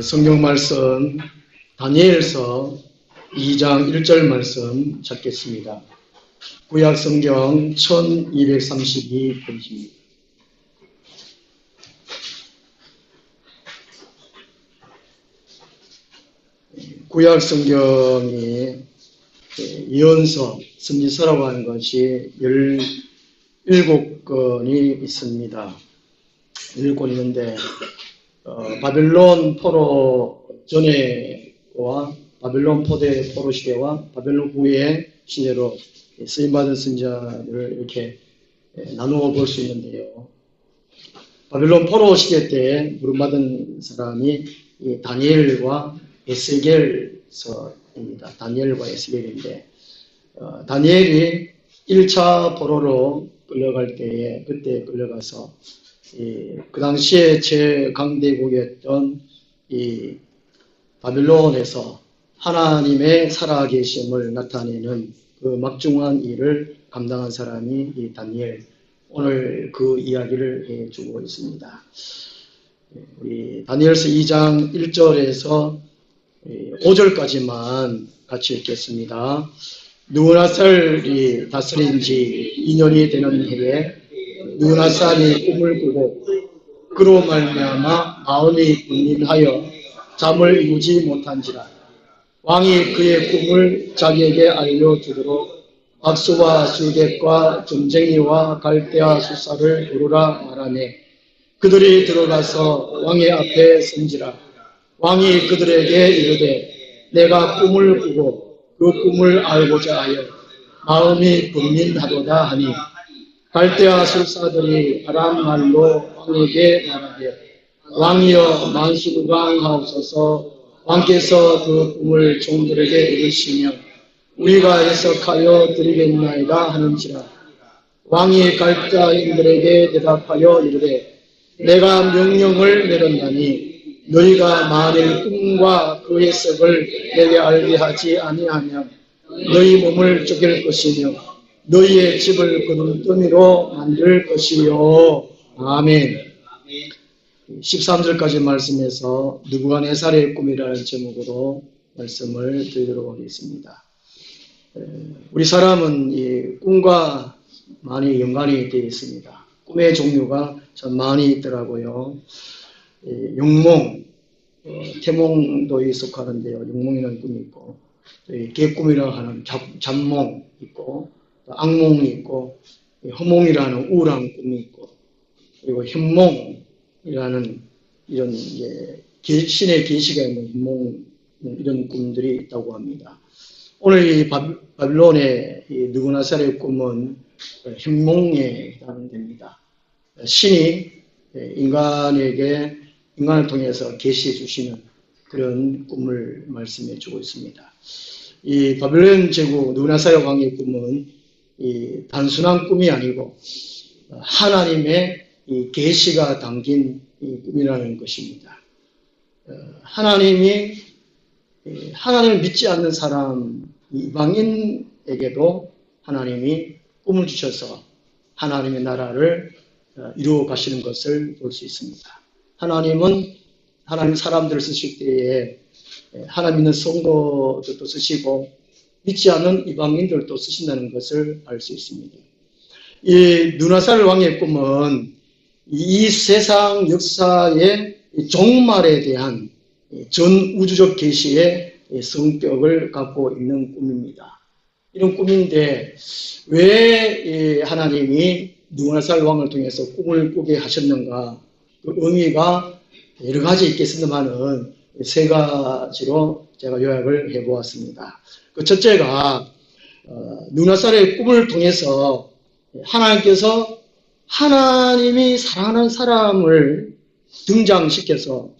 성경 말씀 다니엘서 2장 1절 말씀 찾겠습니다. 구약 성경 1232페이지입니다. 구약 성경이 예언서, 선지서라고 하는 것이 17권이 있습니다. 17권 있는데 바벨론 포로 전에와 바벨론 포로 시대와 바벨론 후의 시대로 쓰임받은 선지자들을 이렇게 나누어 볼 수 있는데요. 바벨론 포로 시대 때 부름받은 사람이 이 다니엘과 에스겔서입니다. 다니엘과 에스겔인데 다니엘이 1차 포로로 끌려갈 때에 그때 끌려가서 그 당시에 제강대국이었던 이 바벨론에서 하나님의 살아계심을 나타내는 그 막중한 일을 감당한 사람이 이 다니엘. 오늘 그 이야기를 해주고 있습니다. 우리 다니엘서 2장 1절에서 5절까지만 같이 읽겠습니다. 느부갓네살이 다스린 지 2년이 되는 해에 느부갓네살이 꿈을 꾸고 그로 말미암아 마음이 분민하여 잠을 이루지 못한지라 왕이 그의 꿈을 자기에게 알려주도록 박수와 주객과 점쟁이와 갈대아 수사를 부르라 말하네. 그들이 들어가서 왕의 앞에 선지라. 왕이 그들에게 이르되 내가 꿈을 꾸고 그 꿈을 알고자 하여 마음이 분민하도다 하니 갈대아 술사들이 아람 말로 왕에게 말하되 왕이여 만수무강하옵소서. 왕께서 그 꿈을 종들에게 이르시며 우리가 해석하여 드리겠나이다 하는지라. 왕이 갈대아인들에게 대답하여 이르되 내가 명령을 내렸나니 너희가 만일 꿈과 그 해석을 내게 알게 하지 아니하면 너희 몸을 쪼갤 것이며 너희의 집을 그눈더미로 만들 것이요. 아멘. 13절까지 말씀에서 느부갓네살의 꿈이라는 제목으로 말씀을 드리도록 하겠습니다. 우리 사람은 이 꿈과 많이 연관이 되어 있습니다. 꿈의 종류가 참 많이 있더라고요. 영몽, 태몽도 속하는데요. 영몽이라는 꿈이 있고, 개꿈이라고 하는 잠몽 있고, 악몽이 있고, 허몽이라는 우울한 꿈이 있고, 그리고 현몽이라는 이런 신의 계시가 있는 현몽 이런 꿈들이 있다고 합니다. 오늘 이 바빌론의 느부갓네살의 꿈은 현몽에 해당됩니다. 신이 인간을 통해서 계시해 주시는 그런 꿈을 말씀해 주고 있습니다. 이 바벨론 제국 느부갓네살 왕의 꿈은 이 단순한 꿈이 아니고 하나님의 이 계시가 담긴 이 꿈이라는 것입니다. 하나님을 믿지 않는 사람 이방인에게도 하나님이 꿈을 주셔서 하나님의 나라를 이루어 가시는 것을 볼 수 있습니다. 하나님은 하나님 사람들을 쓰실 때에 하나님 믿는 성도들도 쓰시고 믿지 않는 이방인들도 쓰신다는 것을 알 수 있습니다. 이 느부갓네살 왕의 꿈은 이 세상 역사의 종말에 대한 전 우주적 계시의 성격을 갖고 있는 꿈입니다. 이런 꿈인데 왜 하나님이 느부갓네살 왕을 통해서 꿈을 꾸게 하셨는가? 그 의미가 여러 가지 있겠습니다만은 세 가지로 제가 요약을 해보았습니다. 그 첫째가 느부갓네살의 꿈을 통해서 하나님께서 하나님이 사랑하는 사람을 등장시켜서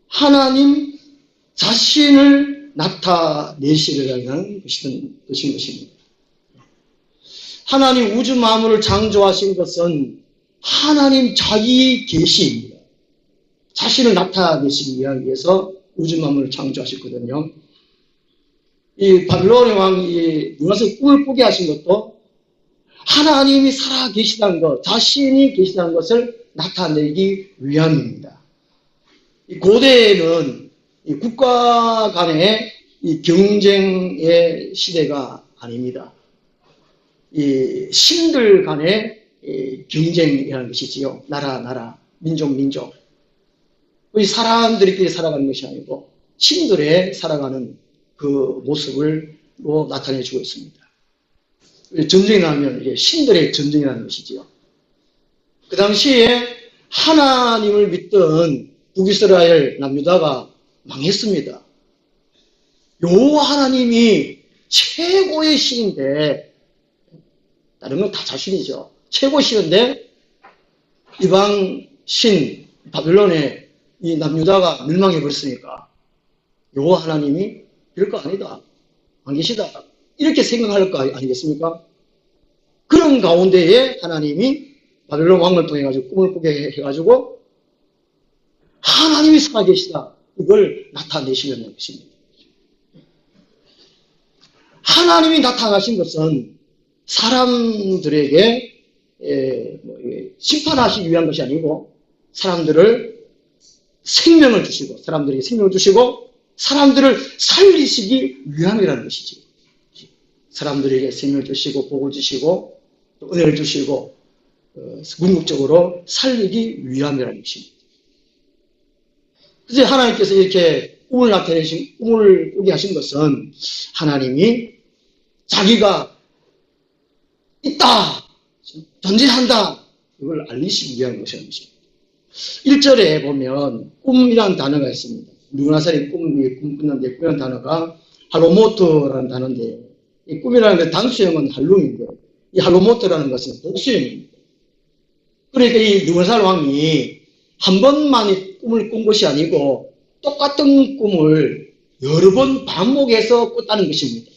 하나님 자신을 나타내시려는 것인 것입니다. 하나님 우주 만물을 창조하신 것은 하나님 자기 계시입니다. 자신을 나타내시기 위해서 우주 만물을 창조하셨거든요. 이 바빌론의 왕이 느부갓네살의 꿈을 꾸게 하신 것도 하나님이 살아 계시다는 것, 자신이 계시다는 것을 나타내기 위함입니다. 이 고대에는 이 국가 간의 이 경쟁의 시대가 아닙니다. 이 신들 간의 이 경쟁이라는 것이지요. 나라, 민족. 이 사람들끼리 살아가는 것이 아니고 신들의 살아가는 그 모습을 나타내 주고 있습니다. 전쟁이 나면 이게 신들의 전쟁이라는 것이지요. 그 당시에 하나님을 믿던 북이스라엘 남유다가 망했습니다. 여호와 하나님이 최고의 신인데, 다른 건 다 자신이죠. 최고 신인데 이방 신 바빌론의 이 남유다가 멸망해 버렸으니까 여호와 하나님이 별거 아니다, 안 계시다, 이렇게 생각할 거 아니겠습니까? 그런 가운데에 하나님이 바벨론 왕을 통해 가지고 꿈을 꾸게 해가지고 하나님이 살아계시다, 이걸 나타내시려는 것입니다. 하나님이 나타나신 것은 사람들에게 심판하시기 위한 것이 아니고 사람들을 생명을 주시고, 사람들에게 생명을 주시고 사람들을 살리시기 위함이라는 것이지. 사람들에게 생명을 주시고 복을 주시고 또 은혜를 주시고 궁극적으로 살리기 위함이라는 것입니다. 그래서 하나님께서 이렇게 꿈을 꾸게 하신 것은 하나님이 자기가 있다, 존재한다, 이걸 알리시기 위한 것이라는 것입니다. 1절에 보면 꿈이라는 단어가 있습니다. 누구나 사람이 꿈꾸는데 꿈이라는 단어가 할로모트라는 단어인데, 이 꿈이라는 게 단수형은 할룸인데 이 할로모트라는 것은 복수형입니다. 그러니까 이 느부갓네살 왕이 한 번만 꿈을 꾼 것이 아니고 똑같은 꿈을 여러 번 반복해서 꿨다는 것입니다.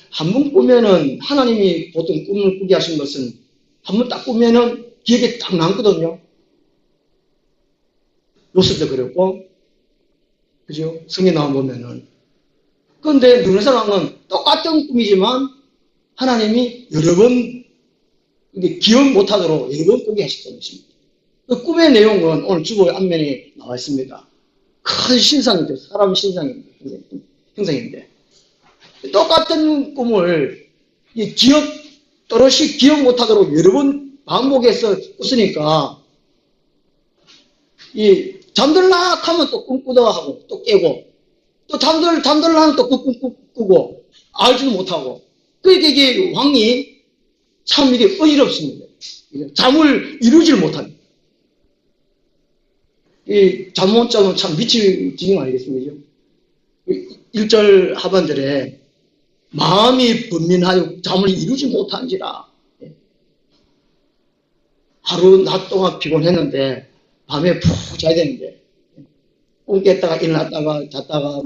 한 번 꾸면은, 하나님이 보통 꿈을 꾸게 하신 것은 한 번 딱 꾸면은 기억에 딱 남거든요. 요셉도 그랬고, 그죠? 성경 나와 보면은. 그런데 느부갓네살 왕은 똑같은 꿈이지만 하나님이 여러 번 기억 못하도록 여러 번 꾸게 하셨다는 것입니다. 그 꿈의 내용은 오늘 주보의 앞면에 나와 있습니다. 큰 신상이죠. 사람 신상입니다. 형상인데. 똑같은 꿈을 또렷이 기억 못하도록 여러 번 반복해서 꿨으니까, 잠들락 하면 또 꿈꾸다가 하고, 또 깨고, 또 잠들락 하면 또 꾸고, 알지도 못하고. 그러니까 이게 왕이 참 이게 어지럽습니다. 잠을 이루지를 못합니다. 잠 못 자면 참 미칠 지경 아니겠습니까? 1절 하반절에 마음이 번민하여 잠을 이루지 못한지라. 하루 낮 동안 피곤했는데 밤에 푹 자야 되는데 꿈 깼다가 일어났다가 잤다가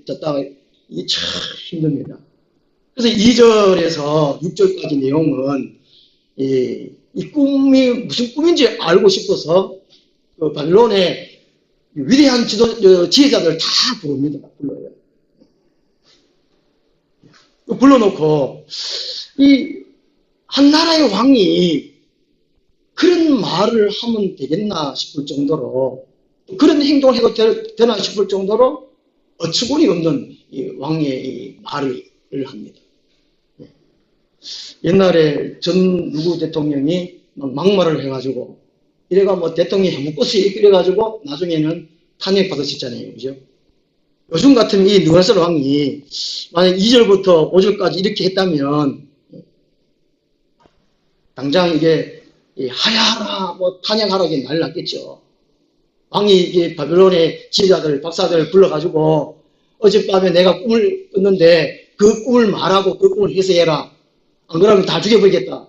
잤다가 이게 참 힘듭니다. 그래서 2절에서 6절까지 내용은 이 꿈이 무슨 꿈인지 알고 싶어서 그 바빌론의 위대한 지혜자들 다 부릅니다. 불러놓고 이 한 나라의 왕이 그런 말을 하면 되겠나 싶을 정도로, 그런 행동을 해도 되나 싶을 정도로 어처구니 없는 이 왕의 이 말을 합니다. 옛날에 전 누구 대통령이 막말을 해가지고 이래가 뭐 대통령이 해먹고서 이래가지고 나중에는 탄핵 받으셨잖아요. 그죠? 요즘 같은 이 느부갓네살 왕이 만약 2절부터 5절까지 이렇게 했다면 당장 이게 하야하라 뭐 탄핵하라 이게 난리 났겠죠. 왕이 이게 바빌론의 지혜자들 박사들 불러가지고 어젯밤에 내가 꿈을 꿨는데 그 꿈을 말하고 그 꿈을 해석해라, 안 그러면 다 죽여버리겠다.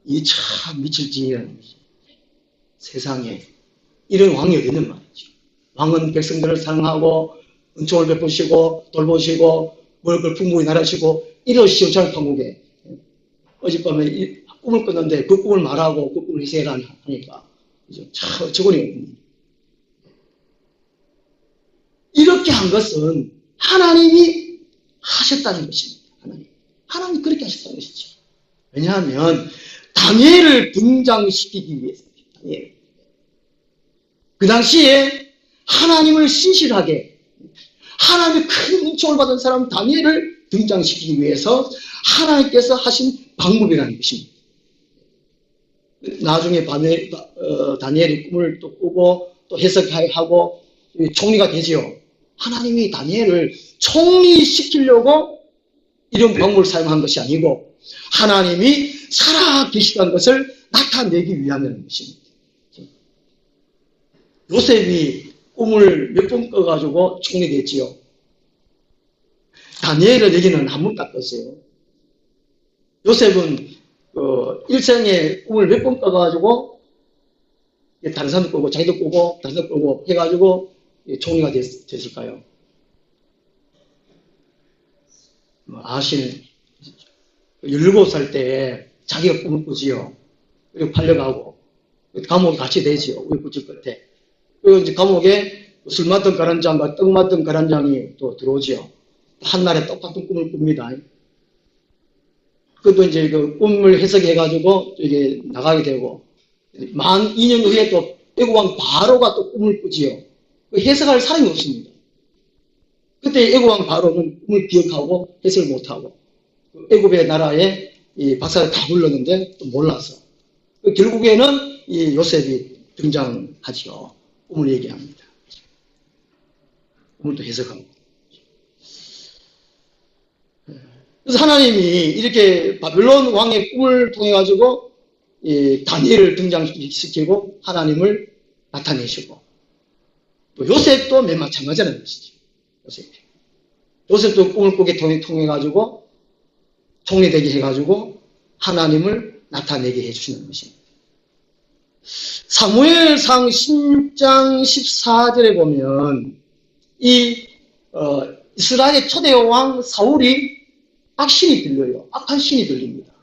이 참 미칠 짓이라는 거지. 세상에 이런 왕이 어디 있는 말이죠. 왕은 백성들을 사랑하고 은총을 베푸시고 돌보시고 먹을 걸 풍부히 나르시고 이러시오 잘 판국에. 어젯밤에 꿈을 꿨는데 그 꿈을 말하고 그 꿈을 해석해라 하니까 참 어처구니 없는. 이렇게 한 것은 하나님이 하셨다는 것입니다. 하나님이 그렇게 하셨다는 것이죠. 왜냐하면 다니엘을 등장시키기 위해서입니다. 다니엘. 그 당시에 하나님을 신실하게 하나님의 큰 은총을 받은 사람 다니엘을 등장시키기 위해서 하나님께서 하신 방법이라는 것입니다. 나중에 다니엘이 꿈을 또 꾸고 또 해석하고 총리가 되지요. 하나님이 다니엘을 총리시키려고 이런 방법을 사용한 것이 아니고 하나님이 살아 계시다는 것을 나타내기 위함이라는 것입니다. 요셉이 꿈을 몇 번 꿔가지고 총리됐지요. 다니엘의 얘기는 한 번 딱 꿨어요. 요셉은 일생에 꿈을 몇 번 꿔가지고 다른 사람도 꾸고 자기도 꾸고 다른 사람도 꾸고 해가지고 총리가 됐을까요? 아시는 17살 때 자기가 꿈을 꾸지요. 그리고 팔려가고 감옥에 같이 되지요. 우리 구직 끝에. 그리고 이제 감옥에 술 맡던 가란장과 떡 맡던 가란장이 또 들어오지요. 한날에 똑같은 꿈을 꿉니다. 그것도 이제 그 꿈을 해석해가지고 이게 나가게 되고 만 2년 후에 또 애국왕 바로가 또 꿈을 꾸지요. 해석할 사람이 없습니다. 그때 애국왕 바로는 꿈을 기억하고 해석을 못하고 애국의 나라에 이 박사를 다 불렀는데 또 몰라서 결국에는 이 요셉이 등장하죠. 꿈을 얘기합니다. 꿈을 또 해석하고. 그래서 하나님이 이렇게 바벨론 왕의 꿈을 통해 가지고 다니엘을 등장시키고 하나님을 나타내시고 또 요셉도 맨 마찬가지라는 것이죠. 요셉도 꿈을 꾸게 통해 가지고 총리되게 해가지고 하나님을 나타내게 해주시는 것입니다. 사무엘상 16장 14절에 보면 이스라엘 초대 왕 사울이 악신이 들려요. 악한 신이 들립니다.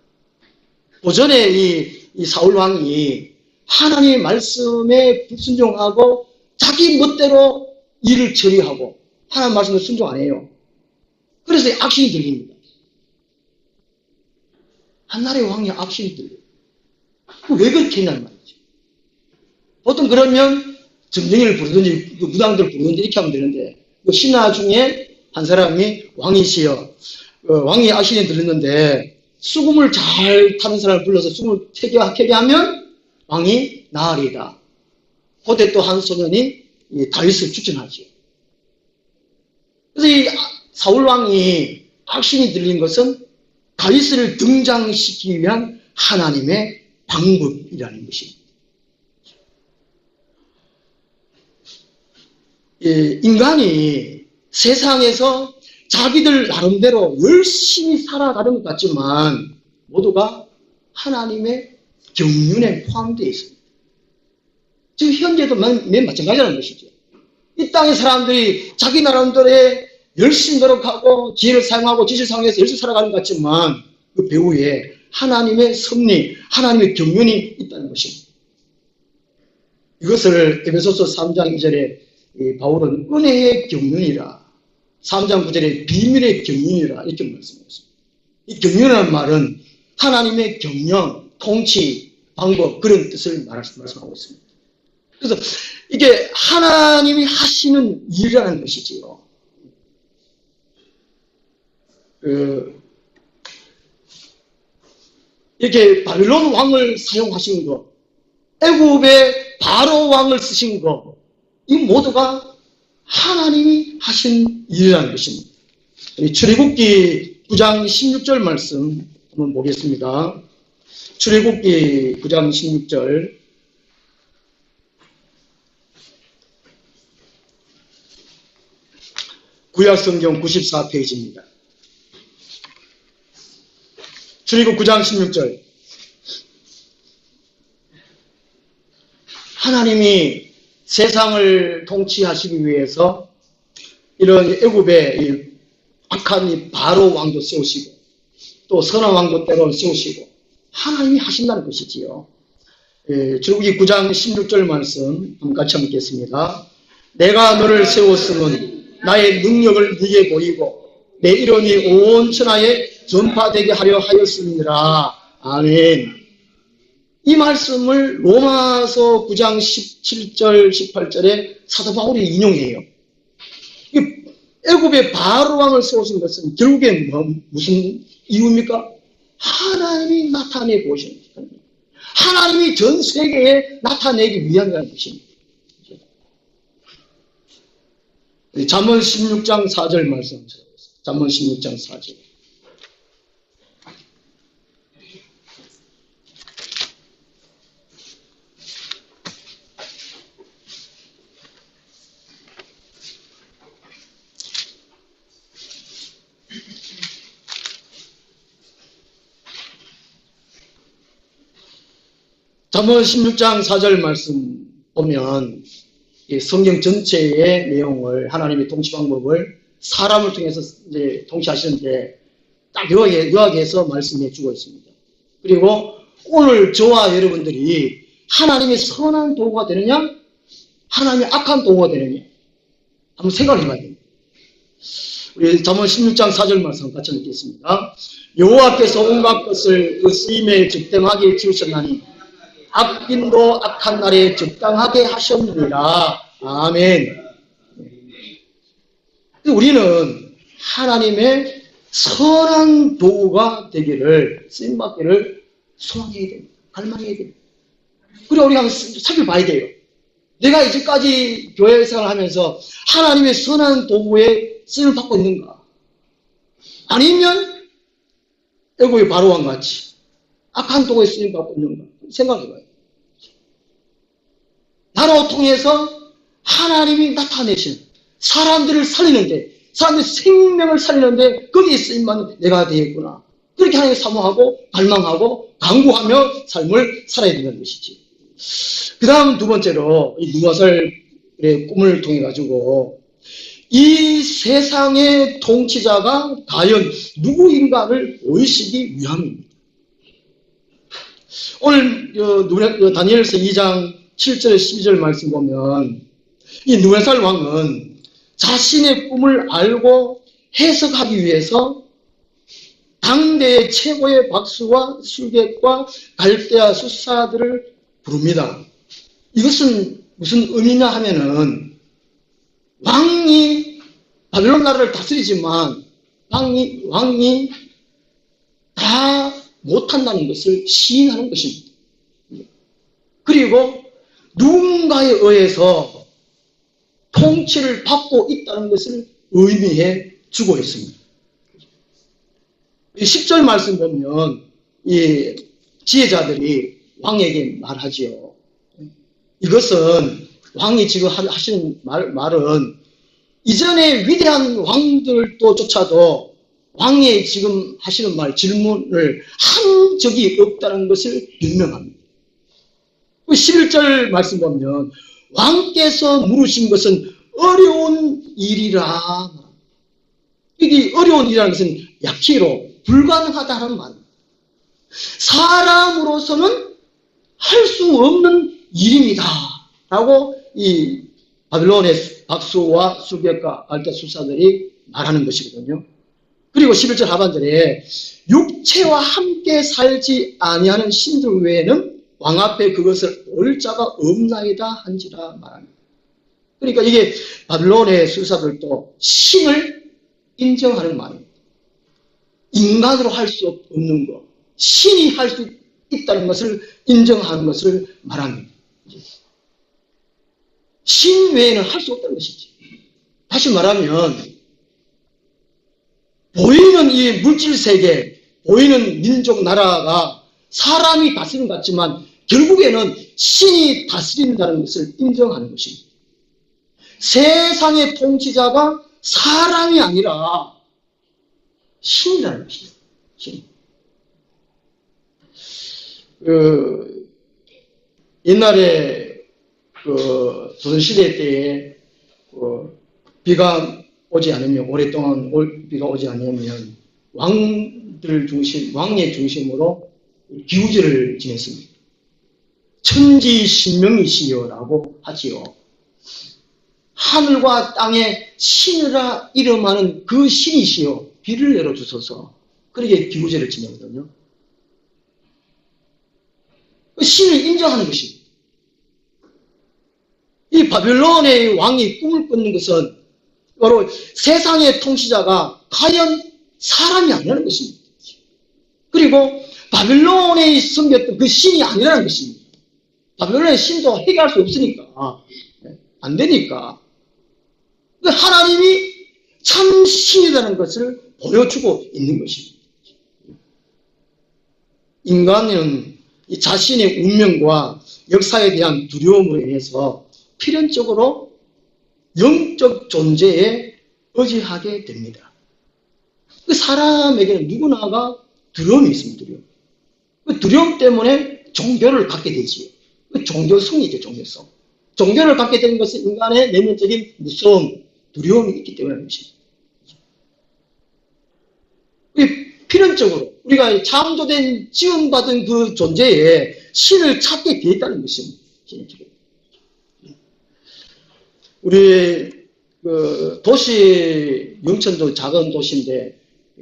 오전에 이 사울 왕이 하나님의 말씀에 불순종하고 자기 멋대로 일을 처리하고 하나님 말씀을 순종 안 해요. 그래서 악신이 들립니다. 한나라의 왕이 악신이 들려요. 왜 그렇게 했냐는 말이죠. 보통 그러면 점쟁이를 부르든지 무당들을 부르든지 이렇게 하면 되는데 신하 중에 한 사람이 왕이시여 왕이 악신이 들렸는데 수금을 잘 타는 사람을 불러서 수금을 태게 하면 왕이 나으리다. 그때 또 한 소년이 다윗을 추천하죠. 그래서 이 사울 왕이 악신이 들린 것은 다윗을 등장시키기 위한 하나님의 방법이라는 것입니다. 인간이 세상에서 자기들 나름대로 열심히 살아가는 것 같지만 모두가 하나님의 경륜에 포함되어 있습니다. 지금 현재도 맨 마찬가지라는 것이죠. 이 땅의 사람들이 자기 나름대로의 열심히 노력하고 지혜를 사용하고 지식을 사용해서 열심히 살아가는 것 같지만 그 배후에 하나님의 섭리, 하나님의 경륜이 있다는 것입니다. 이것을 에베소서 3장 2절에 바울은 은혜의 경륜이라 3장 9절에 비밀의 경륜이라 이렇게 말씀하셨습니다. 이 경륜이라는 말은 하나님의 경영, 통치, 방법 그런 뜻을 말씀하고 있습니다. 그래서 이게 하나님이 하시는 일이라는 것이지요. 이렇게 바벨론 왕을 사용하신 것, 애굽의 바로 왕을 쓰신 것, 이 모두가 하나님이 하신 일이라는 것입니다. 출애굽기 9장 16절 말씀 한번 보겠습니다. 출애굽기 9장 16절 구약성경 94페이지입니다. 출애굽 9장 16절 하나님이 세상을 통치하시기 위해서 이런 애굽의 악한 이 바로 왕도 세우시고 또 선한 왕도 때로 세우시고 하나님이 하신다는 것이지요. 출애굽기 9장 16절 말씀 한번 같이 한번 읽겠습니다. 내가 너를 세웠음은 나의 능력을 네게 보이고 내 이름이 온 천하에 전파되게 하려 하였습니다. 아멘. 이 말씀을 로마서 9장 17절, 18절에 사도 바울이 인용해요. 애굽의 바로 왕을 세우신 것은 결국엔 무슨 이유입니까? 하나님이 나타내 보시는 겁니다. 하나님이 전 세계에 나타내기 위한 것입니다. 잠언 16장 4절 말씀. 잠언 16장 4절. 잠언 16장 4절 말씀 보면 성경 전체의 내용을 하나님의 통치 방법을 사람을 통해서 이제 통치하시는데 딱 요약해서 말씀해 주고 있습니다. 그리고 오늘 저와 여러분들이 하나님의 선한 도구가 되느냐, 하나님의 악한 도구가 되느냐 한번 생각해 봐야 됩니다. 우리 잠언 16장 4절 말씀 같이 읽겠습니다. 여호와께서 온갖 것을 그 쓰임에 적당하게 지으셨나니 악인도 악한 날에 적당하게 하셨느니라. 아멘. 우리는 하나님의 선한 도구가 되기를, 쓰임받기를 소망해야 됩니다. 갈망해야 됩니다. 그리고 우리가 한번 살펴봐야 돼요. 내가 이제까지 교회 생활을 하면서 하나님의 선한 도구에 쓰임을 받고 있는가? 아니면 애굽의 바로왕 같이 악한 도구에 쓰임 받고 있는가? 생각해봐요. 나로 통해서 하나님이 나타내신 사람들을 살리는데, 사람들의 생명을 살리는데 거기에 쓰임받는 내가 되겠구나. 그렇게 하나님을 사모하고 갈망하고 강구하며 삶을 살아야 된다는 것이지. 그 다음 두 번째로 이 누가설의 꿈을 통해 가지고 이 세상의 통치자가 과연 누구인가를 보이시기 위함입니다. 오늘 다니엘서 2장 7절 12절 말씀 보면 이 느부갓네살 왕은 자신의 꿈을 알고 해석하기 위해서 당대의 최고의 박수와 술객과 갈대아 수사들을 부릅니다. 이것은 무슨 의미냐 하면은 왕이 바벨론 나라를 다스리지만 왕이 다 못한다는 것을 시인하는 것입니다. 그리고 누군가에 의해서 통치를 받고 있다는 것을 의미해 주고 있습니다. 10절 말씀 보면 이 지혜자들이 왕에게 말하지요. 이것은 왕이 지금 하시는 말은 이전에 위대한 왕들도 조차도 왕이 지금 하시는 질문을 한 적이 없다는 것을 증명합니다. 11절 말씀 보면 왕께서 물으신 것은 어려운 일이라. 이게 어려운 일이라는 것은 약히로 불가능하다는 말입니다. 사람으로서는 할 수 없는 일입니다. 라고 이 바빌론의 박수와 수객과 갈대 수사들이 말하는 것이거든요. 그리고 11절 하반절에 육체와 함께 살지 아니하는 신들 외에는 왕 앞에 그것을 올 자가 없나이다 한지라 말합니다. 그러니까 이게 바빌론의 수사들도 신을 인정하는 말입니다. 인간으로 할 수 없는 것, 신이 할 수 있다는 것을 인정하는 것을 말합니다. 신 외에는 할 수 없다는 것이지. 다시 말하면 보이는 이 물질 세계, 보이는 민족 나라가 사람이 다스리는 것 같지만 결국에는 신이 다스린다는 것을 인정하는 것입니다. 세상의 통치자가 사람이 아니라 신이라는 것입니다. 신. 옛날에 조선시대 때에 비가 오지 않으면, 오랫동안 비가 오지 않으면 왕의 중심으로 기우제를 지냈습니다. 천지신명이시여라고 하지요. 하늘과 땅에 신이라 이름하는 그 신이시여 비를 내려주소서. 그렇게 기우제를 지내거든요. 신을 인정하는 것입니다. 이 바벨론의 왕이 꿈을 꾸는 것은 바로 세상의 통치자가 과연 사람이 아니라는 것입니다. 그리고 바벨론에 섬겼던 그 신이 아니라는 것입니다. 바벨론의 신도 해결할 수 없으니까, 안 되니까. 하나님이 참 신이라는 것을 보여주고 있는 것입니다. 인간은 자신의 운명과 역사에 대한 두려움으로 인해서 필연적으로 영적 존재에 의지하게 됩니다. 그 사람에게는 누구나가 두려움이 있습니다. 그 두려움 때문에 종교를 갖게 되지요. 그 종교성이죠, 종교성. 종교를 갖게 되는 것은 인간의 내면적인 무서움, 두려움이 있기 때문에 것입니다. 필연적으로 우리가 창조된 지음받은 그 존재에 신을 찾게 되어 있다는 것입니다. 우리 그 도시 영천도 작은 도시인데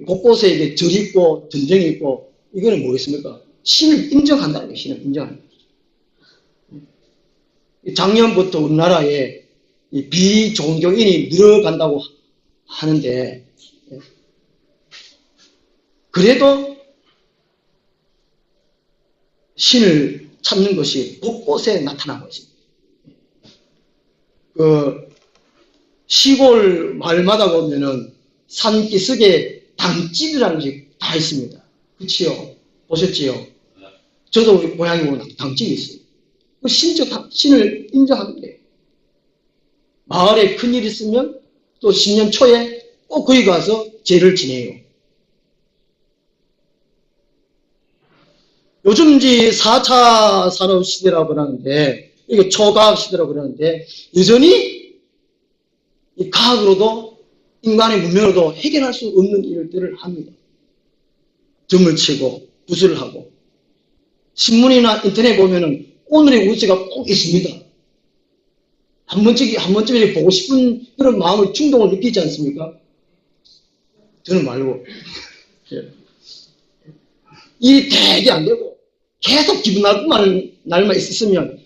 곳곳에 이게 절 있고 전쟁이 있고 이거는 뭐겠습니까? 신을 인정한다는 거예요. 신을 인정하는 거예요. 작년부터 우리나라에 비종교인이 늘어간다고 하는데 그래도 신을 찾는 것이 곳곳에 나타난 것입니다. 그 시골 마을마다 보면은 산기슭에 당집이라는 것이 다 있습니다. 그치요? 보셨지요? 저도 우리 고향에 보면 당집이 있어요. 그 신을 인정하는 거예요. 마을에 큰일 있으면 또 신년 초에 꼭 거기 가서 제를 지내요. 요즘 이제 4차 산업시대라고 그러는데, 이게 초과학 시대라고 그러는데, 여전히 이 과학으로도 인간의 문명으로도 해결할 수 없는 일들을 합니다. 점을 치고, 붓을 하고. 신문이나 인터넷 보면은 오늘의 우주가 꼭 있습니다. 한 번쯤 보고 싶은 그런 마음을, 충동을 느끼지 않습니까? 저는 말고. 이 대개 안 되고, 계속 기분 나쁜 날만 있었으면,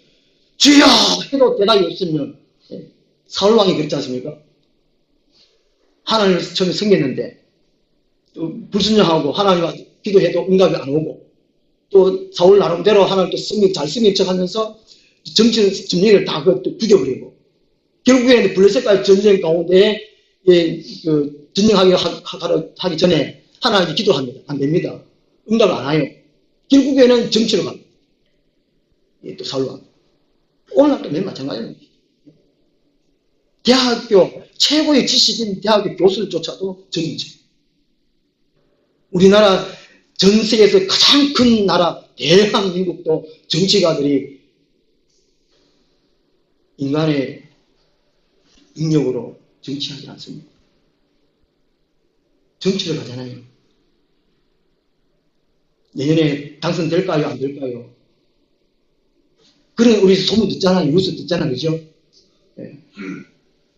주여! 해도 대답이 없으면, 사울왕이 그랬지 않습니까? 하나님을 처음에 섬겼는데, 또 불순종하고 하나님과 기도해도 응답이 안 오고, 또 사울 나름대로 하나님께 잘 섬긴 척 하면서, 정리를 다 죽여버리고, 결국에는 블레셋과의 전쟁 가운데, 전쟁하기 전에 하나님께 기도합니다. 안 됩니다. 응답을 안 해요. 결국에는 정치로 갑니다. 또 사울왕. 오늘날도 맨 마찬가지입니다. 대학교, 최고의 지식인 대학교 교수들조차도 정치. 우리나라 전 세계에서 가장 큰 나라, 대한민국도 정치가들이 인간의 능력으로 정치하지 않습니다. 정치를 하잖아요. 내년에 당선될까요? 안 될까요? 그런 우리 소문 듣잖아요. 뉴스 듣잖아요. 그죠? 네.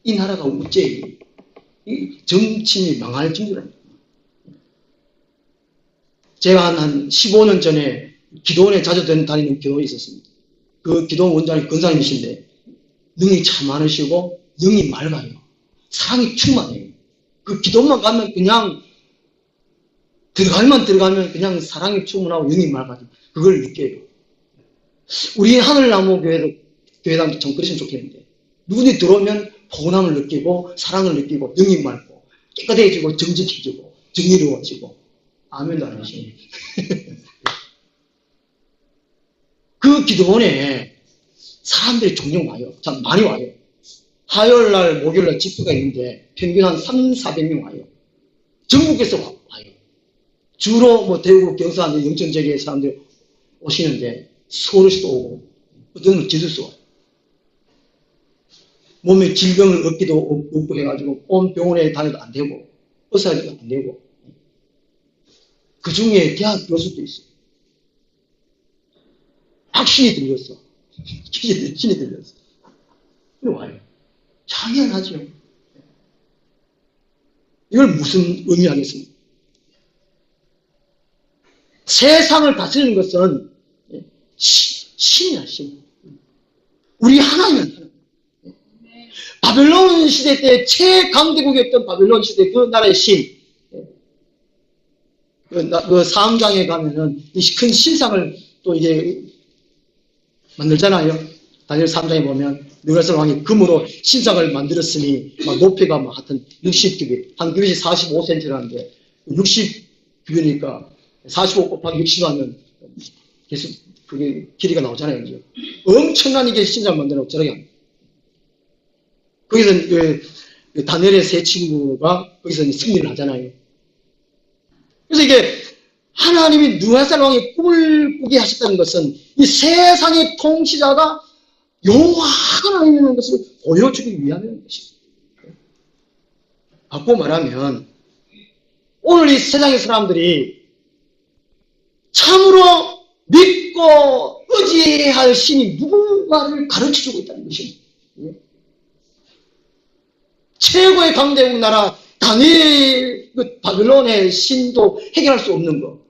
이 나라가 어째 이 정치인이 망할 정도랍니다. 제가 한 15년 전에 기도원에 자주 다니는 기도원이 있었습니다. 그 기도원 원장이 권사님이신데 능력이 참 많으시고 영이 맑아요. 사랑이 충만해요. 그 기도원만 가면 그냥 들어가면 그냥 사랑이 충만하고 영이 맑아져. 그걸 느껴요. 우리 하늘나무 교회당도 좀 그랬으면 좋겠는데 누구든지 들어오면 포근함을 느끼고 사랑을 느끼고 영이 맑고 깨끗해지고 정직해지고 정의로워지고 아멘도 안 하시네. 그 기도원에 사람들이 종종 와요. 참 많이 와요. 화요일날 목요일날 집회가 있는데 평균 한 300~400명 와요. 전국에서 와요. 주로 뭐 대구, 경산, 영천 지역의 사람들이 오시는데 서울에서도 오고 어떤 건 제주에서 와요. 몸에 질병을 얻기도 없고 해가지고 온 병원에 다녀도 안 되고 의사도 안 되고 그 중에 대학 교수도 있어요. 확신이 들렸어. 신이 들렸어. 그래 와요. 당연하죠. 이걸 무슨 의미하겠습니까? 세상을 다스리는 것은 신이야, 신. 우리 하나님은 하나님. 바벨론 시대 때 최강대국이었던 바벨론 시대 그 나라의 신. 그 사음장에 가면은 이 큰 신상을 또 이제 만들잖아요. 다니엘 3장에 보면 느부갓네살 왕이 금으로 신상을 만들었으니 막 높이가 막 하여튼 60규빗, 한 규빗이 45cm라는데 60규빗이니까 45 곱하기 60 하면 계속 그게 길이가 나오잖아요. 이제. 엄청난 이게 신상 만들어 저렇게 합니다. 거기서 그 다니엘의 세 친구가 거기서 승리를 하잖아요. 그래서 이게 하나님이 느부갓네살 왕이 꿈을 꾸게 하셨다는 것은 이 세상의 통치자가 여호와 하나님이라는 것을 보여주기 위함이라는 것입니다. 바꿔 말하면 오늘 이 세상의 사람들이 참으로 믿고 의지해야 할 신이 누군가를 가르쳐주고 있다는 것입니다. 최고의 강대국 나라 다니엘 그 바벨론의 신도 해결할 수 없는 거.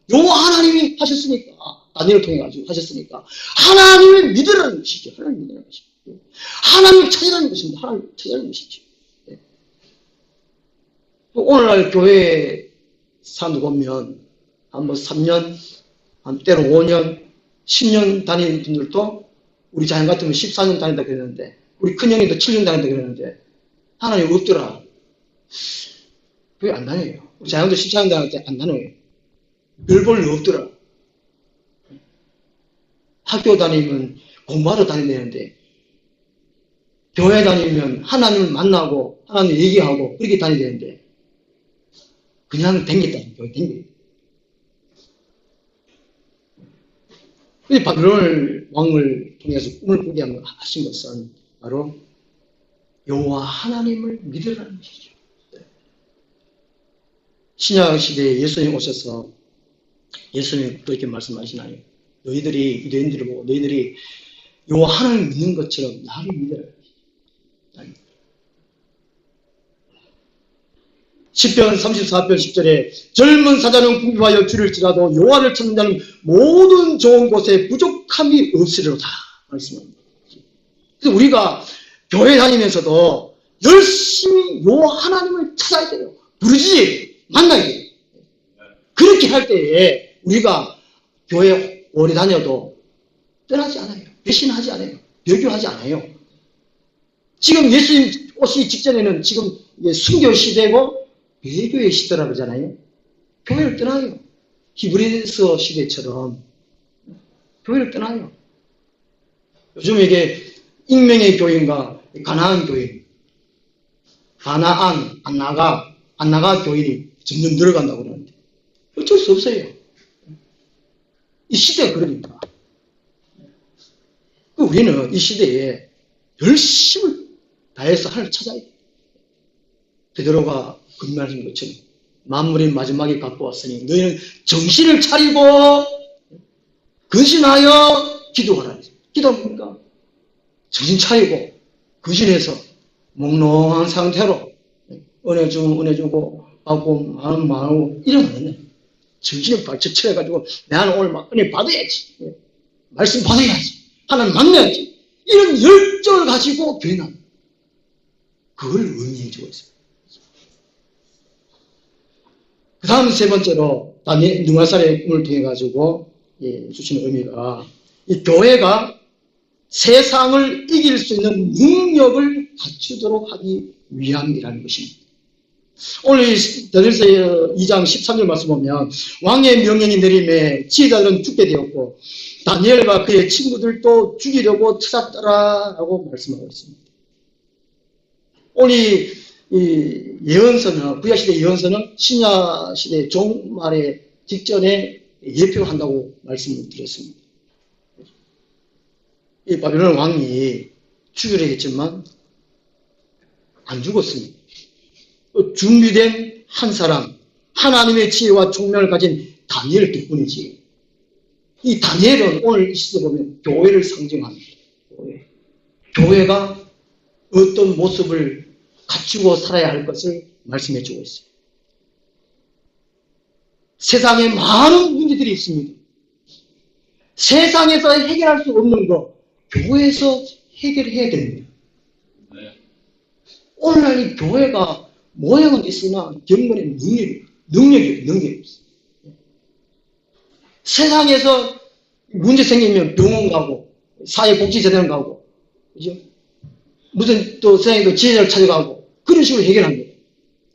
여호와 하나님이 하셨으니까 다니엘을 통해 가지고 하셨으니까 하나님을 믿으라는 것이죠. 하나님을 믿으라는 것이죠. 하나님을 찾으라는 것입니다. 하나님을 찾으라는 것이죠. 오늘날 교회 사람들 보면 한 3년, 한 때로 5년, 10년 다니는 분들도 우리 자녀 같으면 14년 다닌다 그랬는데 우리 큰형님도 7년 다닌다 그랬는데 하나님 없더라. 그게 안 다녀요. 우리 자녀도 14년 다닐 때 안 다녀요. 별 볼 일 없더라. 학교 다니면 공부하러 다니는데 교회 다니면 하나님을 만나고 하나님 얘기하고 그렇게 다니야 되는데 그냥 댕겼다. 교회 댕겨. 이 바벨론 왕을 통해서 꿈을 꾸게 하신 것은 바로 여호와 하나님을 믿으라는 것이죠. 신약 시대에 예수님 오셔서 예수님 또 이렇게 말씀하시나요? 너희들이 유대인들을 보고 너희들이 여호와 하나님을 믿는 것처럼 나를 믿으라. 시편 34편 10절에 젊은 사자는 궁핍하여 줄일지라도 여호와를 찾는 자는 모든 좋은 곳에 부족함이 없으리로다 말씀합니다. 그래서 우리가 교회 다니면서도 열심히 여호와 하나님을 찾아야 돼요. 부르지 만나야 돼요. 그렇게 할 때에 우리가 교회 오래 다녀도 떠나지 않아요. 배신하지 않아요. 배교하지 않아요. 지금 예수님 오시기 직전에는 지금 순교 시대고 배교의 시대라 그러잖아요. 교회를 떠나요. 히브리서 시대처럼 교회를 떠나요. 요즘 이게 익명의 교인과 가나안 교인, 가나안, 안나가 교인이 점점 늘어간다고 그러는데 어쩔 수 없어요. 이 시대가 그러니까. 우리는 이 시대에 열심을 다해서 하나님을 찾아야 돼요. 베드로가 금말하신 것처럼 만물이 마지막에 갖고 왔으니 너희는 정신을 차리고 근신하여 기도하라. 기도합니까? 정신 차리고 근신해서 몽롱한 상태로 은혜 주면 은혜 주고 받고 마음 이러면 안 돼. 정신을 발쳐 차려가지고 나는 오늘 막 은혜 받아야지. 말씀 받아야지. 하나님 만나야지. 이런 열정을 가지고 교회 나는 그걸 의미해 주고 있어요. 그 다음 세 번째로 느부갓네살의 꿈을 통해 가지고 주시는 의미가 이 교회가 세상을 이길 수 있는 능력을 갖추도록 하기 위함이라는 것입니다. 오늘 다니엘서 2장 13절 말씀 보면 왕의 명령이 내림에 지휘자들은 죽게 되었고 다니엘과 그의 친구들도 죽이려고 찾았더라라고 말씀하고 있습니다. 오늘 이 예언서는 구약시대 예언서는 신약시대 종말의 직전에 예표한다고 말씀을 드렸습니다. 이 바벨론 왕이 죽이려 했지만 안 죽었습니다. 준비된 한 사람, 하나님의 지혜와 총명을 가진 다니엘 덕분이지. 이 다니엘은 오늘 이 시대 보면 교회를 상징합니다. 교회가 어떤 모습을 갖추고 살아야 할 것을 말씀해 주고 있어요. 세상에 많은 문제들이 있습니다. 세상에서 해결할 수 없는 거 교회에서 해결해야 됩니다. 오늘날 이 교회가 모양은 있으나 경건의 능력이 없어요. 세상에서 문제 생기면 병원 가고 사회복지재단 가고 그죠? 무슨 또 세상에도 지혜자를 찾아가고 그런 식으로 해결합니다.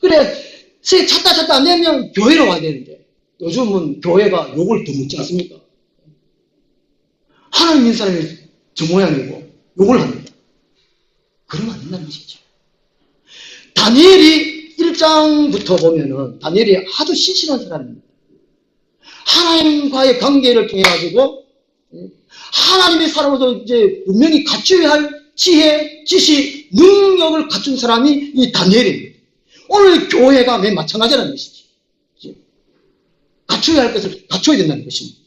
그래 찾다 안 되면 교회로 가야 되는데 요즘은 교회가 욕을 더 묻지 않습니까? 하나님 믿는 사람이 저 모양이고 욕을 합니다. 그러면 안 된다는 것이죠. 다니엘이 1장부터 보면은 다니엘이 아주 신실한 사람입니다. 하나님과의 관계를 통해 가지고 하나님의 사람으로서 이제 분명히 갖춰야 할 지혜, 지식, 능력을 갖춘 사람이 이 다니엘입니다. 오늘 교회가 맨 마찬가지라는 것이지. 갖춰야 할 것을 갖춰야 된다는 것입니다.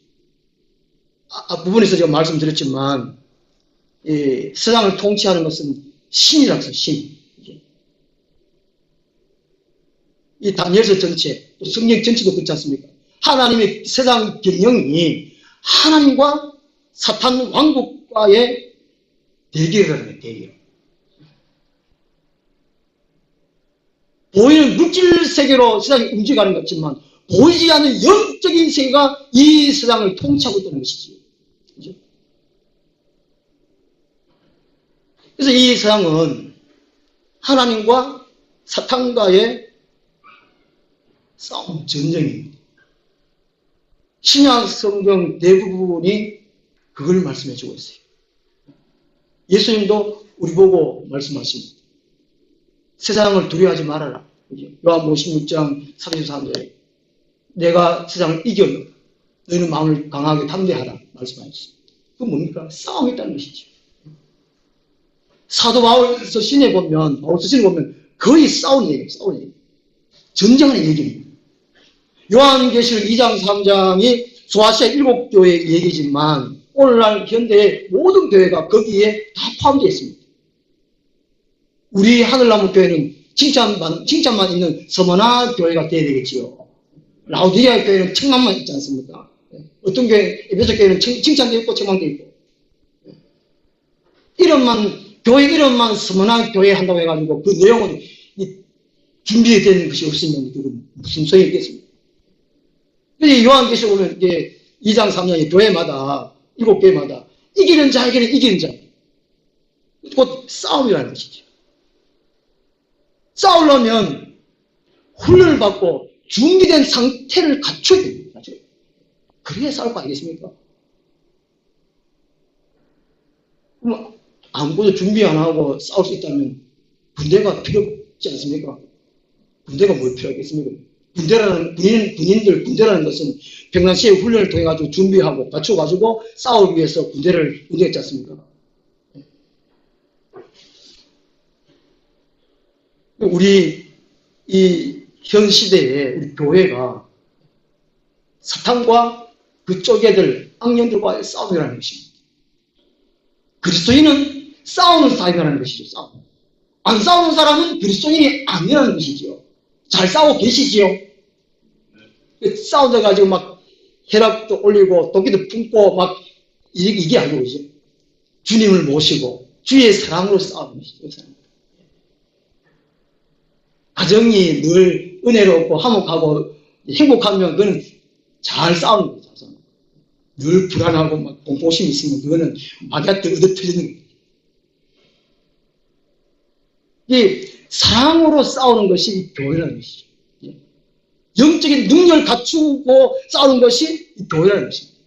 부분에서 제가 말씀드렸지만 이 세상을 통치하는 것은 신이라고 해서 신. 이 다니엘서 전체, 또 성경 전체도 그렇지 않습니까? 하나님의 세상 경영이 하나님과 사탄 왕국과의 대결이라는 거예요, 대결. 보이는 물질 세계로 세상이 움직여가는 것 같지만 보이지 않는 영적인 세계가 이 세상을 통치하고 있다는 것이지. 그죠? 그래서 이 세상은 하나님과 사탄과의 싸움, 전쟁입니다. 신약 성경 대부분이 그걸 말씀해 주고 있어요. 예수님도 우리 보고 말씀하십니다. 세상을 두려워하지 말아라. 요한복음 16장 33절에 내가 세상을 이겼노라. 너희는 마음을 강하게 담대하라. 말씀하셨습니다. 그건 뭡니까? 싸움이 있다는 것이죠. 사도 바울 서신에 보면, 거의 싸우는 얘기예요. 싸우는 얘기. 전쟁하는 얘기입니다. 요한계시록 2장 3장이 소아시아 7교회 얘기지만 오늘날 현대의 모든 교회가 거기에 다 포함되어 있습니다. 우리 하늘나무 교회는 칭찬만 있는 서머나 교회가 되어야 되겠지요. 라우디게아 교회는 책망만 있지 않습니까? 어떤 교회, 에베소 교회는 칭찬도 있고 책망도 있고. 교회 이름만 서머나 교회 한다고 해가지고 그 내용은 준비되는 것이 없으면 그건 무슨 소용이 있겠습니까? 요한계시록 보면 이제 2장 3장에 교회마다 7교회마다 이기는 자에게는 이기는 자. 곧 싸움이라는 것이죠. 싸우려면 훈련을 받고 준비된 상태를 갖춰야 됩니다. 그래야 싸울 거 아니겠습니까? 아무것도 준비 안 하고 싸울 수 있다면 군대가 필요 없지 않습니까? 군대가 뭘 필요하겠습니까? 군대라는 것은 평상시에 훈련을 통해 가지고 준비하고 갖춰가지고 싸우기 위해서 군대를 운영했지 않습니까? 우리 이 현 시대에 우리 교회가 사탄과 그쪽 애들, 악령들과의 싸움이라는 것입니다. 그리스도인은 싸우는 사람이라는 것이죠. 싸움. 안 싸우는 사람은 그리스도인이 아니라는 것이죠. 잘 싸우고 계시지요? 싸우다 가지고 막 혈압도 올리고 도끼도 품고 막 이게 아니고 이제 주님을 모시고 주의 사랑으로 싸우는 것이죠. 가정이 늘 은혜롭고 화목하고 행복하면 그건 잘 싸우는 거죠. 늘 불안하고 막 공포심이 있으면 그거는 막약도 얻어터지는 거예요. 이 사랑으로 싸우는 것이 교회라는 것이죠. 영적인 능력을 갖추고 싸우는 것이 교회라는 것입니다.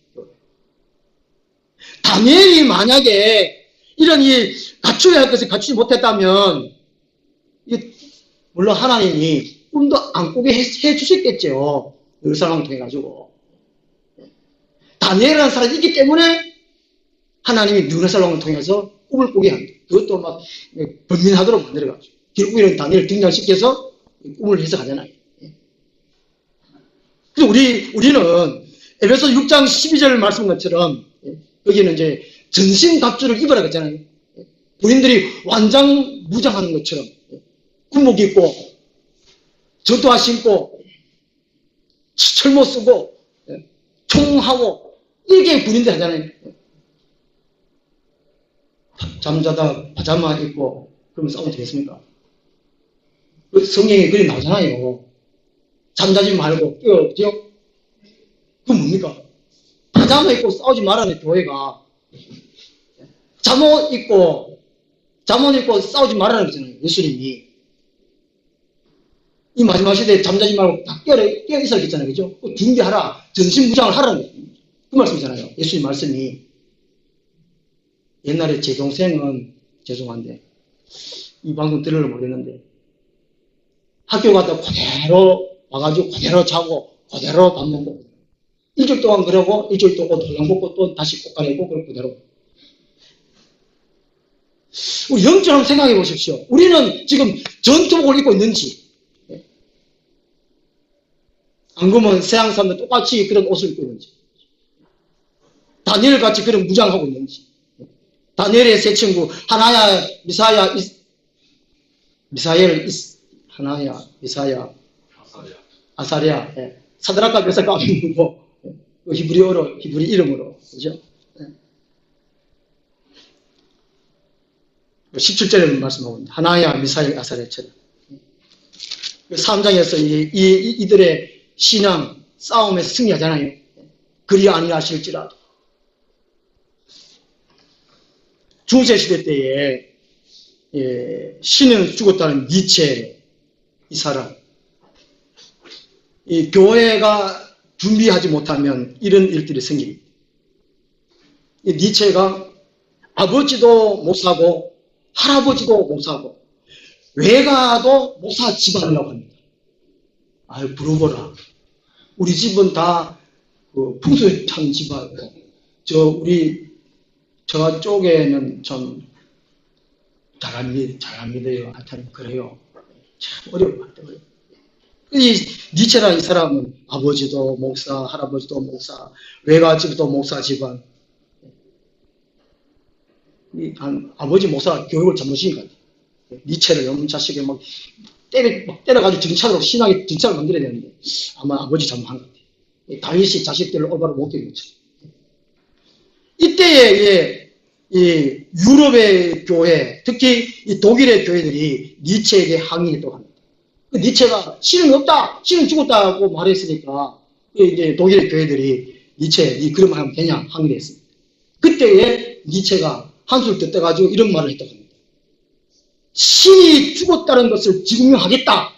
다니엘이 만약에 이런 갖춰야 할 것을 갖추지 못했다면 물론 하나님이 꿈도 안 꾸게 해주셨겠죠. 그 상황을 통해 가지고. 다니엘이라는 사람이 있기 때문에 하나님이 느헤살롱을 통해서 꿈을 꾸게 합니다. 그것도 막 번민하도록 만들어가지고. 결국에는 다니엘을 등장시켜서 꿈을 해석하잖아요. 그래서 우리는 에베소 6장 12절 말씀 것처럼 여기는 이제 전신갑주를 입으라 그랬잖아요. 부인들이 완장무장하는 것처럼 군복 입고 전투화 신고 철모 쓰고 총하고 이렇게 군인들 하잖아요. 잠자다 파자마 입고 그러면 싸우면 되겠습니까? 성경에 그리 나오잖아요. 잠자지 말고 깨어지요. 그건 뭡니까? 파자마 입고 싸우지 말라는 교회가 잠옷 입고 싸우지 말라는 거잖아요. 예수님이. 이 마지막 시대에 잠자지 말고 다 깨어 있어야겠잖아요. 그죠? 준비하라. 전신무장을 하라는 거예요. 그 말씀이잖아요. 예수님 말씀이. 옛날에 제 동생은, 죄송한데, 이 방송 들으려고 모르겠는데, 학교 갔다 그대로 와가지고 그대로 자고, 그대로 밥 먹고, 일주일 동안 그러고, 일주일 동안 돌랑 먹고, 또 다시 꽃 가내고, 그리고 그대로. 우리 영적으로 생각해 보십시오. 우리는 지금 전투복을 입고 있는지, 안 그러면 서양 사람들 똑같이 그런 옷을 입고 있는지, 다니엘 같이 그런 무장하고 있는지, 다니엘의 세 친구, 하나야, 미사야, 하나야, 미사야, 아사랴, 사드락과 메삭과 아벤느고, 히브리 이름으로, 그죠? 17절에 말씀하고 있는데, 하나야, 미사야, 아사랴처럼. 3장에서 이들의 신앙, 싸움에서 승리하잖아요. 그리 아니하실지라도. 중세시대 때에 신은 죽었다는 니체 이 사람, 이 교회가 준비하지 못하면 이런 일들이 생깁니다. 이 니체가 아버지도 못 사고 할아버지도 못 사고 외가도 못 사 집안이라고 합니다. 아유 부러워라. 우리 집은 다 풍수에 찬 집안이고 저 쪽에는 좀 잘 안 믿어요. 하여튼 그래요. 참 어려운 것 같아요. 이 니체라는 이 사람은 아버지도 목사, 할아버지도 목사, 외가집도 목사 집안. 아버지 목사가 교육을 잘못시킨 것 같아요. 니체를 너무 자식을 막 때려가지고 정착으로 신앙의 정착을 만들어야 되는데 아마 아버지 잘못한 것 같아요. 다윗이 자식들을 올바로 못 키운 것처럼. 이때에 이 유럽의 교회, 특히 이 독일의 교회들이 니체에게 항의했다고 합니다. 니체가 신은 없다, 신은 죽었다고 말했으니까 이제 독일의 교회들이 니체, 니 그런 말 하면 되냐 항의를 했습니다. 그때에 니체가 한술 뜯어가지고 이런 말을 했다고 합니다. 신이 죽었다는 것을 증명하겠다.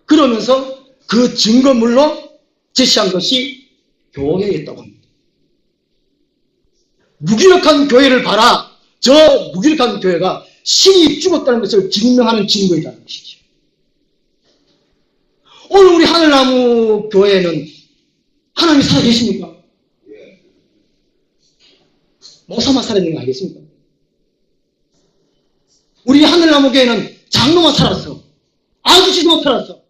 그러면서 그 증거물로 제시한 것이 교회였다고 합니다. 무기력한 교회를 봐라. 저 무기력한 교회가 신이 죽었다는 것을 증명하는 증거이라는 것이죠. 오늘 우리 하늘나무 교회는 하나님이 살아계십니까? 목사만 살아있는 거 알겠습니까? 우리 하늘나무 교회는 장로만 살았어. 아저씨도 살았어.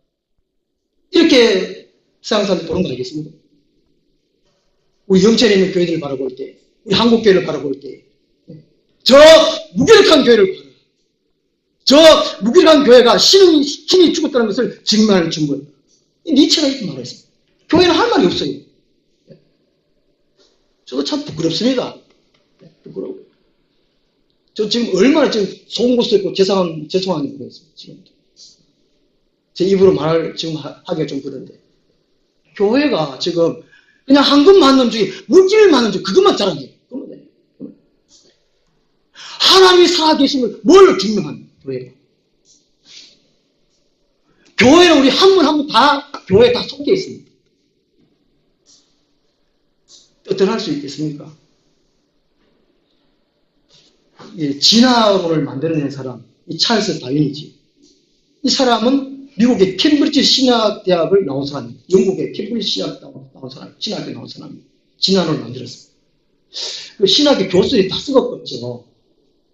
이렇게 세상 사람들 보는 거 알겠습니까? 우리 영천에 있는 교회들을 바라볼 때, 우리 한국교회를 바라볼 때, 저 무기력한 교회를 바라볼 때, 저 무기력한 교회가 신이 죽었다는 것을 증명하는 증거. 니체가 이렇게 말했어요. 교회는 할 말이 없어요. 저도 참 부끄럽습니다. 부끄러워요. 저 지금 얼마나 지금 속은 것도 있고 죄송한 일이 있어요. 지금. 제 입으로 말을 지금 하기가 좀 그런데. 교회가 지금 그냥 황금 만남 중에 물질 만남 중에 그것만 자랑해요. 하나님이 살아계신 걸 증명합니까? 교회가. 교회는 우리 한 분 한 분 다 교회에 다 섞여 있습니다. 어떻게 수 있겠습니까? 진화론을 만들어낸 사람, 이 찰스 다윈이지. 이 사람은 미국의 캠브리지 신학대학을 나온 사람입니다. 영국의 캠브리지 신학대학 나온 사람, 신학대 나온 사람입니다. 진화론을 만들었어요. 그 신학의 교수들이 다 썩었겠죠.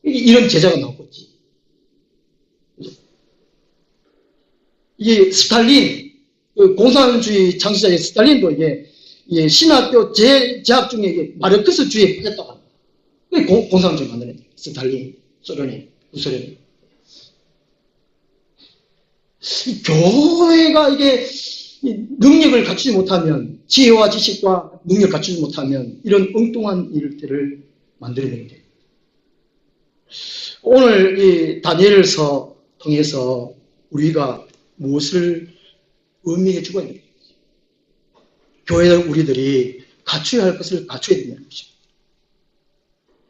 이런 제자가 나왔겠지. 이게 스탈린, 공산주의 창시자의 스탈린도 이게 신학교 재학 중에 이게 마르크스주의에 빠졌다고 합니다. 공산주의 만드는 스탈린, 소련이, 교회가 이게 이 능력을 갖추지 못하면, 지혜와 지식과 능력을 갖추지 못하면 이런 엉뚱한 일들을 만들어내게 돼요. 오늘 이 다니엘서 통해서 우리가 무엇을 의미해 주고 있는 거예요? 교회 우리들이 갖춰야 할 것을 갖춰야 된다는 것이죠.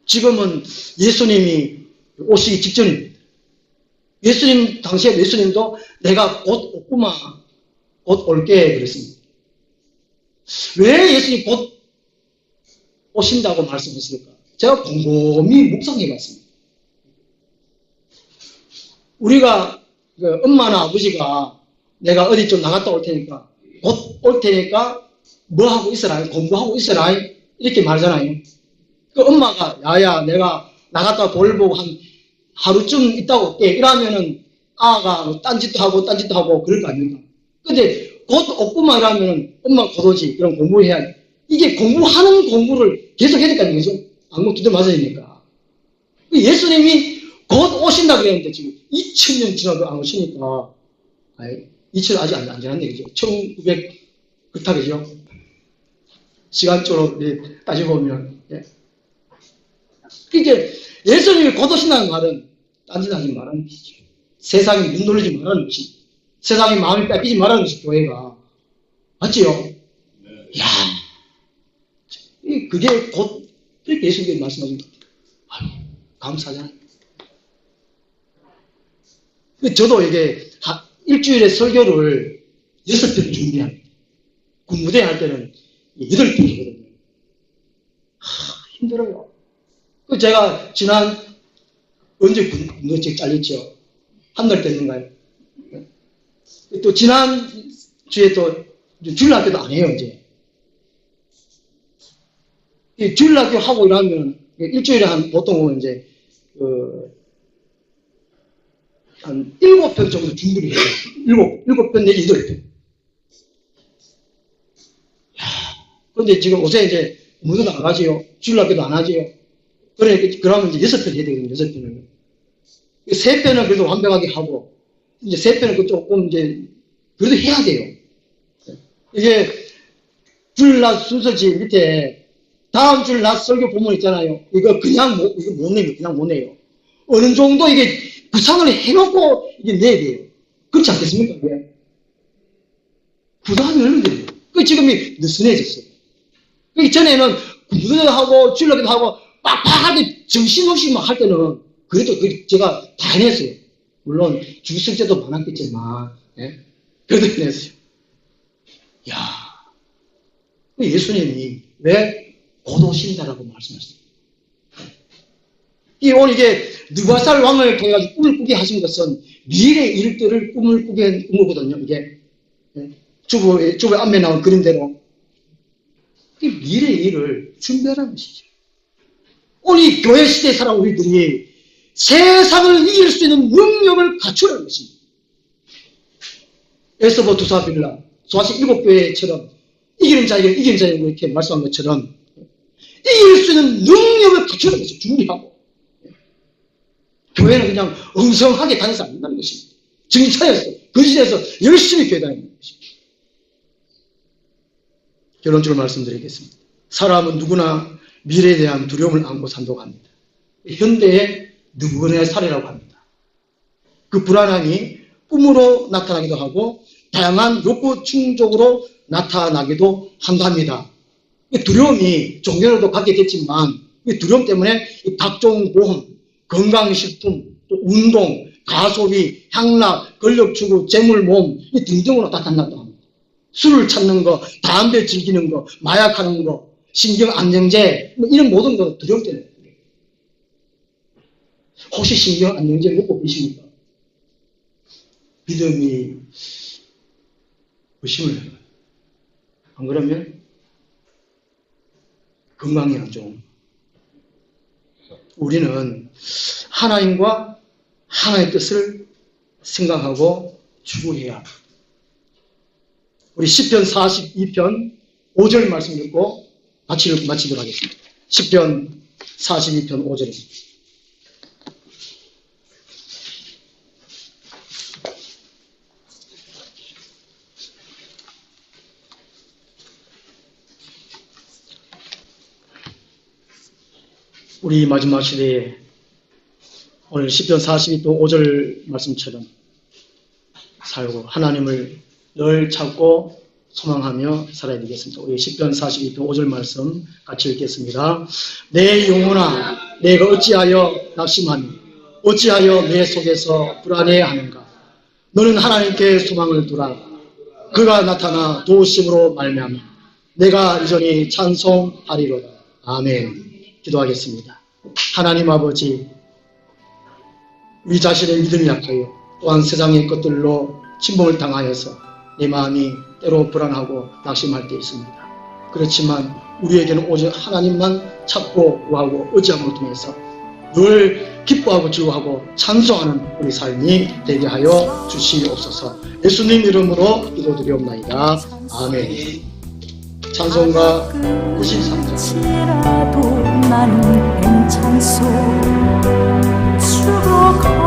지금은 예수님이 오시기 직전입니다. 예수님, 당시에 예수님도 내가 곧 오구마, 곧 올게 그랬습니다. 왜 예수님이 곧 오신다고 말씀하실까? 제가 곰곰이 묵상해 봤습니다. 우리가 엄마나 아버지가 내가 어디 좀 나갔다 올 테니까 곧 올 테니까 뭐 하고 있어라, 공부하고 있어라 이렇게 말하잖아요. 그 엄마가 야야 내가 나갔다 돌보고 한 하루쯤 있다가 올게 이러면은 아가 뭐 딴짓도 하고 그럴 거 아닙니까? 근데 곧 없구만 이러면은 엄마가 곧 오지. 그럼 공부해야 돼. 이게 공부하는 공부를 계속 해야 될거 아니겠죠? 안목 두대 맞으니까. 예수님이 곧 오신다 그랬는데 지금 2000년 지나도 안 오시니까 2000년 아직 안 지났네 그죠? 1900 그렇다 그죠? 시간적으로 따지고 보면 이게 예수님이 곧 오신다는 말은 딴짓하지 말하는 것이죠. 세상이 눈 돌리지 말라는 것이, 세상이 마음을 뺏기지 말라는 것이 교회가 맞지요? 야, 그게 곧 이렇게 예수님이 말씀하신 겁니다. 아유, 감사하잖아요. 저도 이게 일주일에 설교를 6편 준비합니다. 군무대 할 때는 8편이거든요. 힘들어요. 제가 지난 언제 군무대 잘렸죠? 한 달 됐는가요? 또 지난 주에 또 주일학교도 안 해요 이제. 주일학교 하고 이러면 일주일에 한 보통은 이제 한 7편 정도 준비를 해요. 7편 내지 8편. 그런데 지금 요새 이제 무도 안 가지요. 주일학교도 안 하지요. 그러면 이제 6편 해야 되거든요. 6편을. 3편은 그래도 완벽하게 하고, 이제 3편은 조금 이제, 그래도 해야 돼요. 이게, 주일날 순서지 밑에, 다음 주일날 설교 본문 있잖아요. 이거 이거 못 내요. 그냥 못 내요. 어느 정도 이게 구상을 해놓고 이게 내야 돼요. 그렇지 않겠습니까? 그게? 부담이 얼마나 돼요. 그 지금이 느슨해졌어요. 그 전에는 무대도 하고, 주일날도 하고, 빡빡하게 정신없이 막 할 때는, 그래도 제가 다 해냈어요. 물론 주술제도 많았겠지만 그래도 해냈어요. 야, 예수님이 왜 곧 오신다라고 말씀하셨어요? 오늘 이게 느바살 왕을 통해 꿈을 꾸게 하신 것은 미래 일들을 꿈을 꾸게 한 거거든요. 이게 주부의 앞에 나온 그림대로 미래 일을 준비하라는 것이죠. 오늘 이 교회 시대에 살아온 우리들이 세상을 이길 수 있는 능력을 갖추라는 것입니다. 에스더 두사빌라 소아식 7교회처럼 이기는 자에게 이렇게 말씀한 것처럼 이길 수 있는 능력을 갖추라는 것이죠. 준비하고. 교회는 그냥 엉성하게 다녀서 안 된다는 것입니다. 정신 차려서 거짓에서 열심히 교회 다니는 것입니다. 결론적으로 말씀드리겠습니다. 사람은 누구나 미래에 대한 두려움을 안고 산다고 합니다. 현대의 누구네 살이라고 합니다. 그 불안함이 꿈으로 나타나기도 하고 다양한 욕구 충족으로 나타나기도 한답니다. 두려움이 종교로도 갖게 됐지만 이 두려움 때문에 각종 보험, 건강식품, 또 운동, 가소비, 향락, 권력추구, 재물모험 등등으로 나타난다고 합니다. 술을 찾는 거, 담배 즐기는 거, 마약하는 거, 신경안정제 이런 모든 건 두려움 때문에 혹시 신경안정제 먹고 계십니까? 믿음이 의심을 해요. 안 그러면 건강이 안 좋은. 우리는 하나님과 하나님의 뜻을 생각하고 추구해야 합니다. 우리 시편 42편 5절 말씀 읽고 마치도록 하겠습니다. 시편 42편 5절입니다. 우리 마지막 시대에 오늘 시편 42도 5절 말씀처럼 살고 하나님을 늘 찾고 소망하며 살아야 되겠습니다. 우리 시편 42도 5절 말씀 같이 읽겠습니다. 내 영혼아 내가 어찌하여 낙심하니 어찌하여 내 속에서 불안해하는가. 너는 하나님께 소망을 두라. 그가 나타나 도우심으로 말미암아 내가 여전히 찬송하리로다. 아멘. 기도하겠습니다. 하나님 아버지, 우리 자신의 믿음이 약하여 또한 세상의 것들로 침범을 당하여서 내 마음이 때로 불안하고 낙심할 때 있습니다. 그렇지만 우리에게는 오직 하나님만 찾고 구하고 의지함을 통해서 늘 기뻐하고 즐거워하고 찬송하는 우리 삶이 되게 하여 주시옵소서. 예수님 이름으로 기도드리옵나이다. 아멘. 찬송가 93절. 나는 괜찮소. 수고